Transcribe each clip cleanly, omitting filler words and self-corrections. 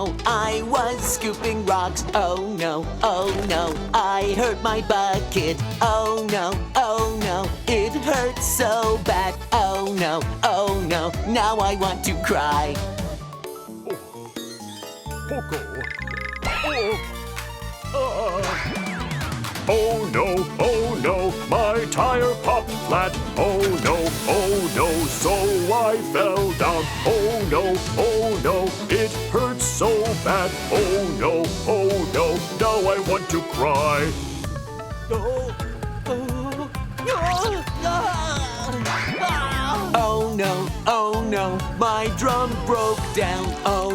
no, I was scooping rocks. Oh no, I hurt my bucket. Oh no, it hurts so bad. Oh no, now I want to cry. Oh no, my tire popped flat. Oh no, so I fell down. Oh no, it hurts so bad. Oh no, now I want to cry. Oh no, my drum broke down. Oh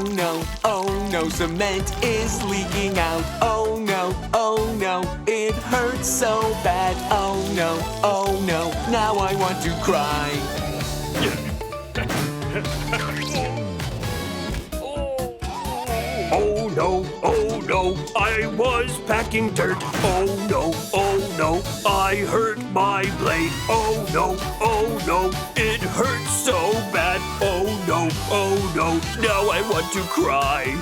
no, cement is leaking out. Oh no, it hurts so bad. Oh no, now I want to cry. Oh no, I was packing dirt. Oh no, I hurt my blade. Oh no, it hurts so bad. Oh no, now I want to cry.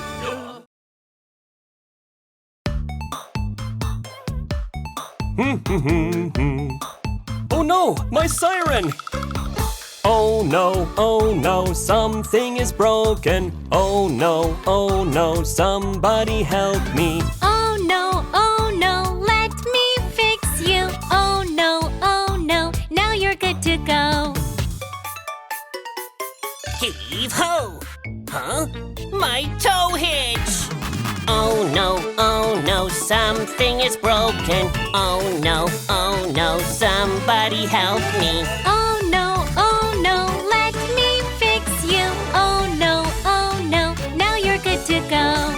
Oh no, my siren! Oh no, something is broken. Oh no, somebody help me. Oh no, let me fix you. Oh no, now you're good to go. Heave ho! Huh? My tow hitch! Oh no, something is broken. Oh no, somebody help me. Oh no, let me fix you. Oh no, now you're good to go.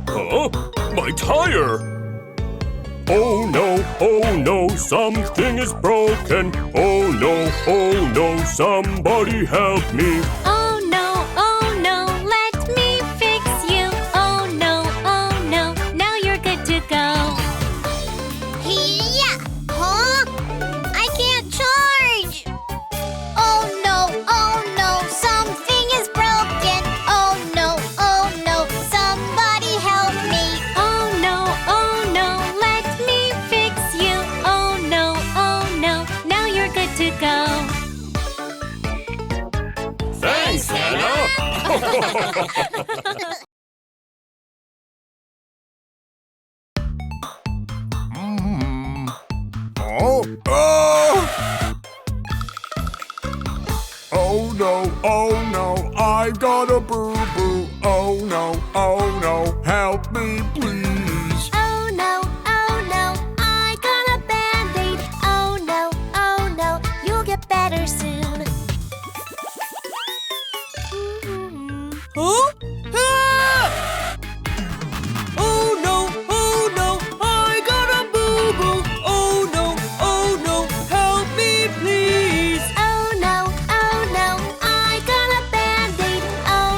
Huh? My tire! Oh no, something is broken. Oh no, somebody help me. Oh no, let me fix you. Oh no, now you're good to go. Yeah! Huh? I can't charge! Oh no, something is broken. Oh no, somebody help me. Oh no, let me fix you. Oh no, now you're good to go. Thanks, Hannah! Oh no, I got a boo-boo. Oh no, help me please. Oh no, I got a band-aid. Oh no, you'll get better soon. Huh? Ah! Oh no, I got a boo-boo. Oh no, help me please. Oh no, I got a band-aid. Oh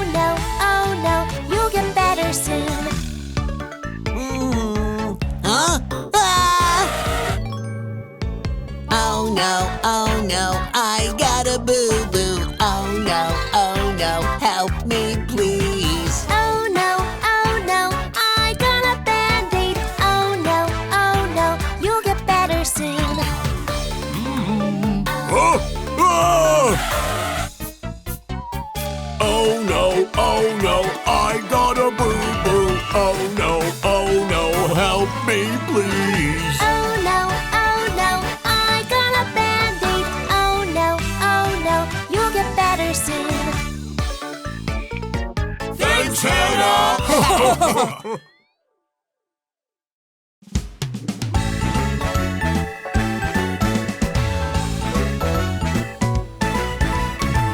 no, you'll get better soon. Huh? Ah! Oh no, I got a boo-boo. Oh no, help me please. Oh no, I got a band-aid. Oh no, you'll get better soon. Oh no, I got a boo-boo. Oh no, help me please. Oh no, I got a band-aid. Oh no, you'll get better soon. Thanks, Hannah!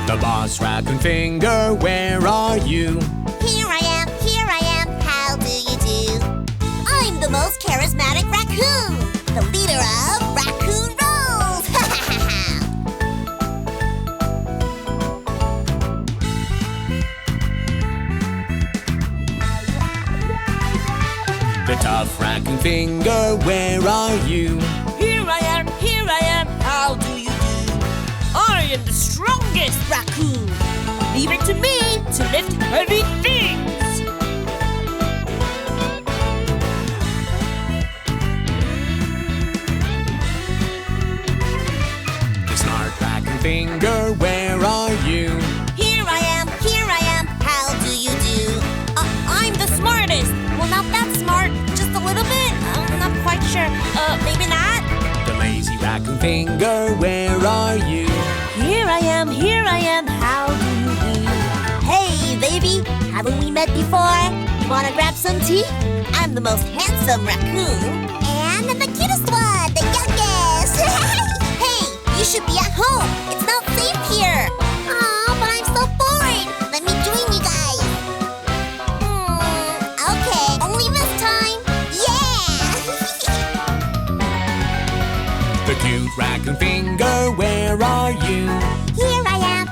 The boss raccoon finger, where are you? Here I am, how do you do? I'm the most charismatic raccoon, the leader of Raccoon Rolls! The tough raccoon finger, where are you? Here I am, how do you do? I am the strongest raccoon. Leave it to me to lift heavy things. The smart raccoon finger, where are you? Here I am, how do you do? I'm the smartest. Well, not that smart, just a little bit. I'm not quite sure. Maybe not? The lazy raccoon finger, where are you? Here I am, how do you do? Hey, baby, haven't we met before? You wanna grab some tea? I'm the most handsome raccoon. And I'm the cutest one, the youngest. Hey, you should be at home. It's not safe here. Aw, but I'm so bored. Let me join you guys. Okay, only this time. Yeah! The cute raccoon finger, where are you? Here I am,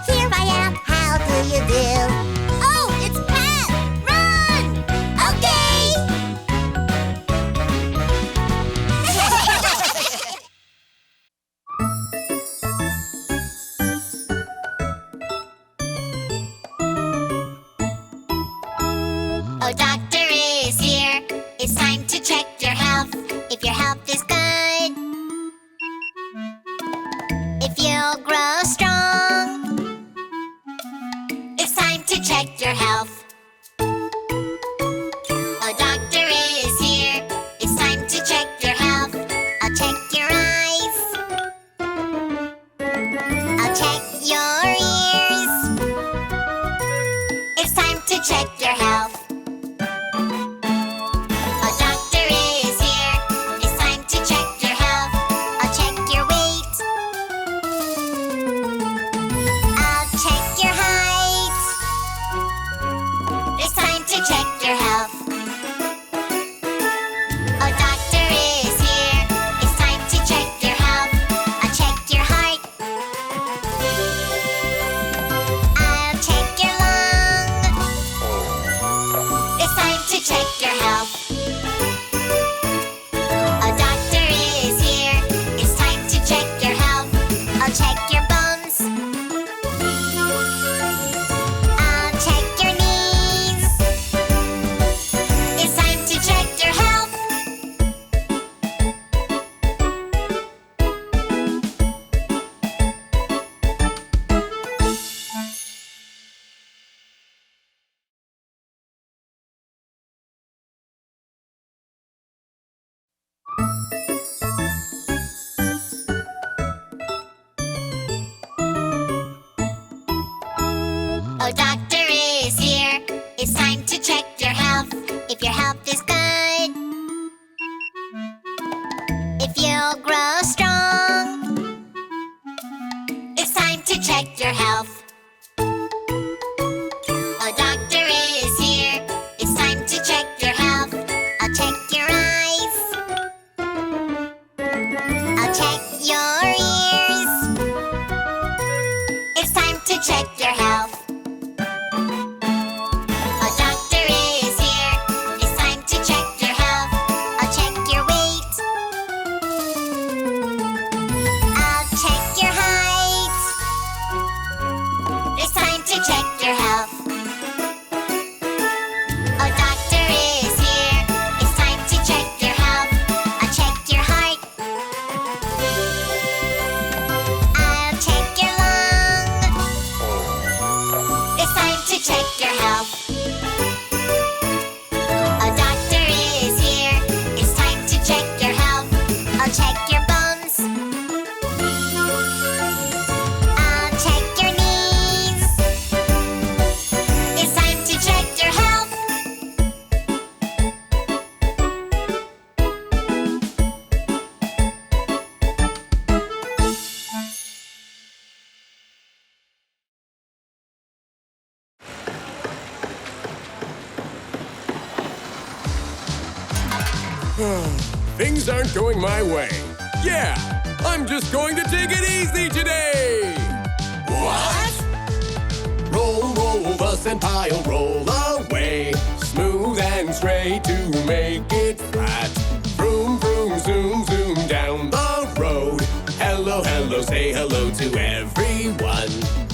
how do you do? Oh, it's Pat! Run! Okay! Oh, doctor is here. It's time to check your health. If your health is good, if you'll grow strong, it's time to check your health. Oh, doctor is here. It's time to check your health. I'll check your eyes. I'll check your ears. It's time to check your health. Oh, doctor is here. It's time to check your health. I'll check your weight. I'll check your height. It's time to check your health. Oh, doctor is here. It's time to check your health. I'll check your heart. I'll check your lung. It's time to check your health. Oh, doctor is here. It's time to check your health. I'll check your bones. I'll check your knees. It's time to check your health. Oh, doctor is here. It's time to check your health. If your health is good, if you'll grow strong, it's time to check your health. Oh, doctor is here. It's time to check your health. I'll check your eyes. I'll check your ears. It's time to check your health. Oh, doctor is here. It's time to check your health. I'll check your weight. I'll check your height. It's time to check your health. Oh, doctor is here. It's time to check your health. I'll check your heart. I'll check your lung. It's time to check your health. Oh, doctor is here. It's time to check your health. I'll check your bones. I'll check your knees. It's time to check your health. Things aren't going my way. Yeah, I'm just going to take it easy today. What? Roll, roll, bus and pile, roll away. Smooth and straight to make it flat. Vroom, vroom, zoom, zoom down the road. Hello, hello, say hello to everyone.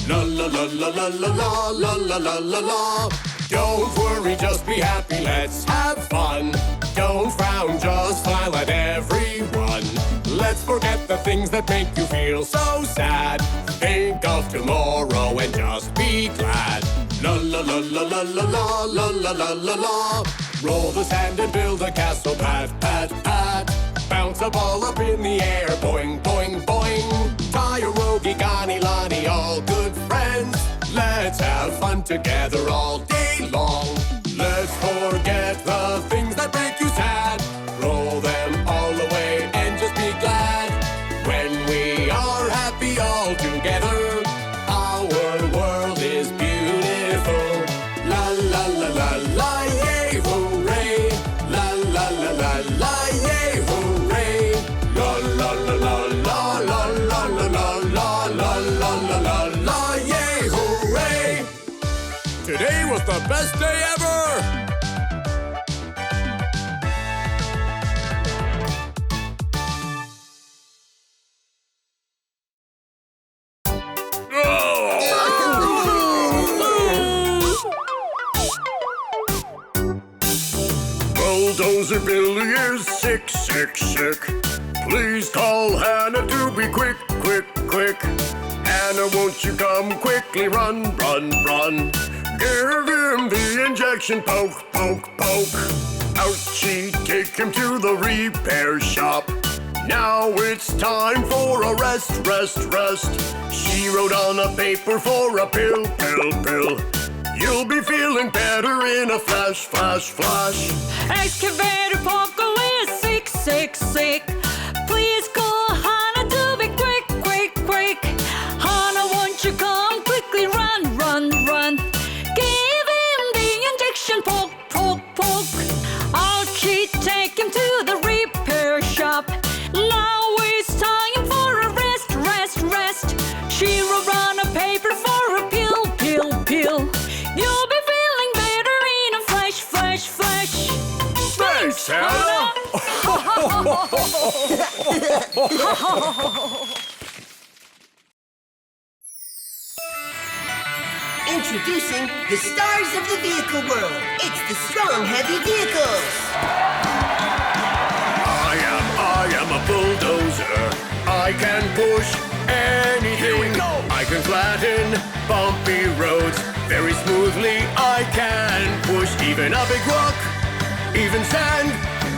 La la la la la la la la la la la la. Don't worry, just be happy, let's have fun. Don't frown, just smile at everyone. Let's forget the things that make you feel so sad. Think of tomorrow and just be glad. La la la la la la la la la la la la. Roll the sand and build a castle, pat, pat, pat. Bounce a ball up in the air, boing, boing, boing. Tie a Rogi, Gani, Lani, all good friends. Let's have fun together all day long. Let's forget the things that make you sad. Roll them all away and just be glad. When we are happy all together, our world is beautiful. La la la la la, yay, hooray. La la la la la, yay, hooray. La la la la la la la la la la la la la la la, yay, hooray. Today was the best day ever. Bulldozer Billy is sick, sick, sick. Please call Hannah to be quick, quick, quick. Hannah, won't you come quickly, run, run, run. Give him the injection, poke, poke, poke. Ouchie, take him to the repair shop. Now it's time for a rest, rest, rest. She wrote on a paper for a pill, pill, pill. You'll be feeling better in a flash, flash, flash. Excavator Poco is sick, sick, sick. Please call Hannah to be quick, quick, quick. Hannah, won't you come quickly, run, run, run. Give him the injection, poke, poke, poke. Ouchie, take him to the repair shop. Now it's time for a rest, rest, rest. She wrote on a paper for a pill, pill, pill. You'll be feeling better in a flash, flash, flash. Thanks, Hannah. Introducing the stars of the vehicle world. It's the Strong Heavy Vehicles. I am a bulldozer. I can push anything. Here we go. I can flatten bumpy roads very smoothly. I can push even a big rock, even sand.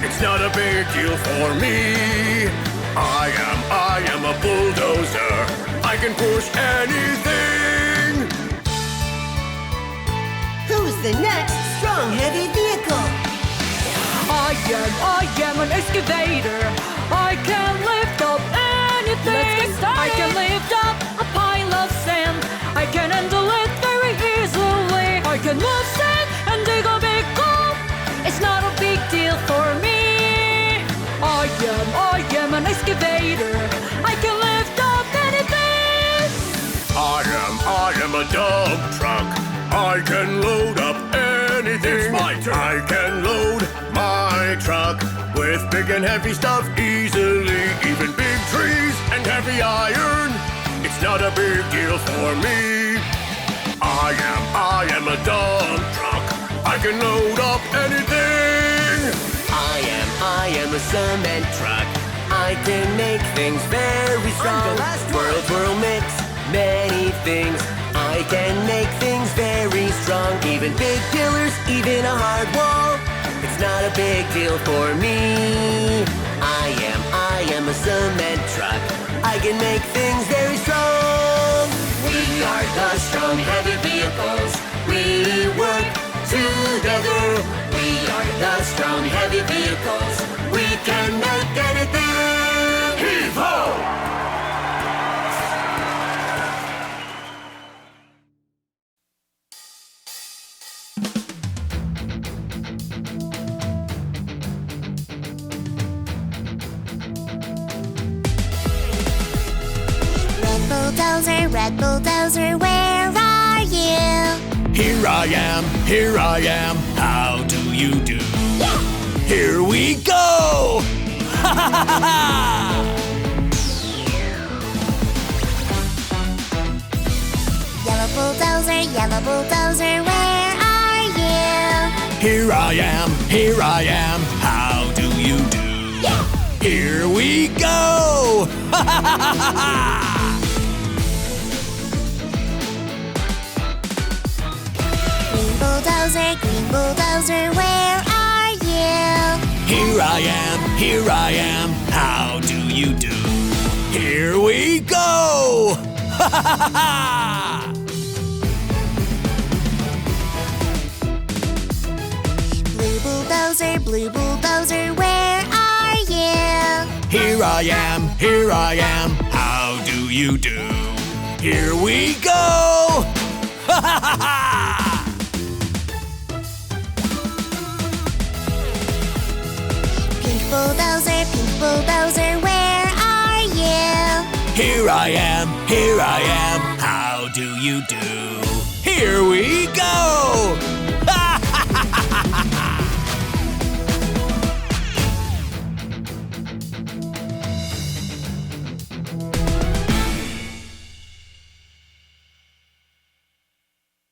It's not a big deal for me. I am a bulldozer. I can push anything. Who's the next Strong Heavy Vehicle? I am an excavator. I can lift up anything. Let's get started. I can lift up a pile of sand. I can handle it very easily. I can move sand and dig a big hole. It's not a big deal for me. I am an excavator. I can lift up anything. I am a dump truck. I can load up anything. It's my turn. I can load my truck with big and heavy stuff easily. Even big trees and heavy iron. It's not a big deal for me. I am a dump truck. I can load up anything. I am a cement truck. I can make things very strong. Whirl, mix many things. I can make things very strong. Even big pillars, even a hard wall. It's not a big deal for me. I am a cement truck. I can make things very strong. We are the Strong Heavy Vehicles. We work together. We are the Strong Heavy Vehicles. We can make anything. Heave ho! Red bulldozer, where are you? Here I am, how do you do? Yeah! Here we go! Ha ha ha ha! Yellow yellow bulldozer, where are you? Here I am, how do you do? Yeah. Here we go! Ha ha ha ha ha! Green bulldozer, where are you? Here I am, how do you do? Here we go! Ha ha ha ha! Blue bulldozer, where are you? Here I am, how do you do? Here we go! Ha ha ha ha! Pink bulldozer, where are you? Here I am, how do you do? Here we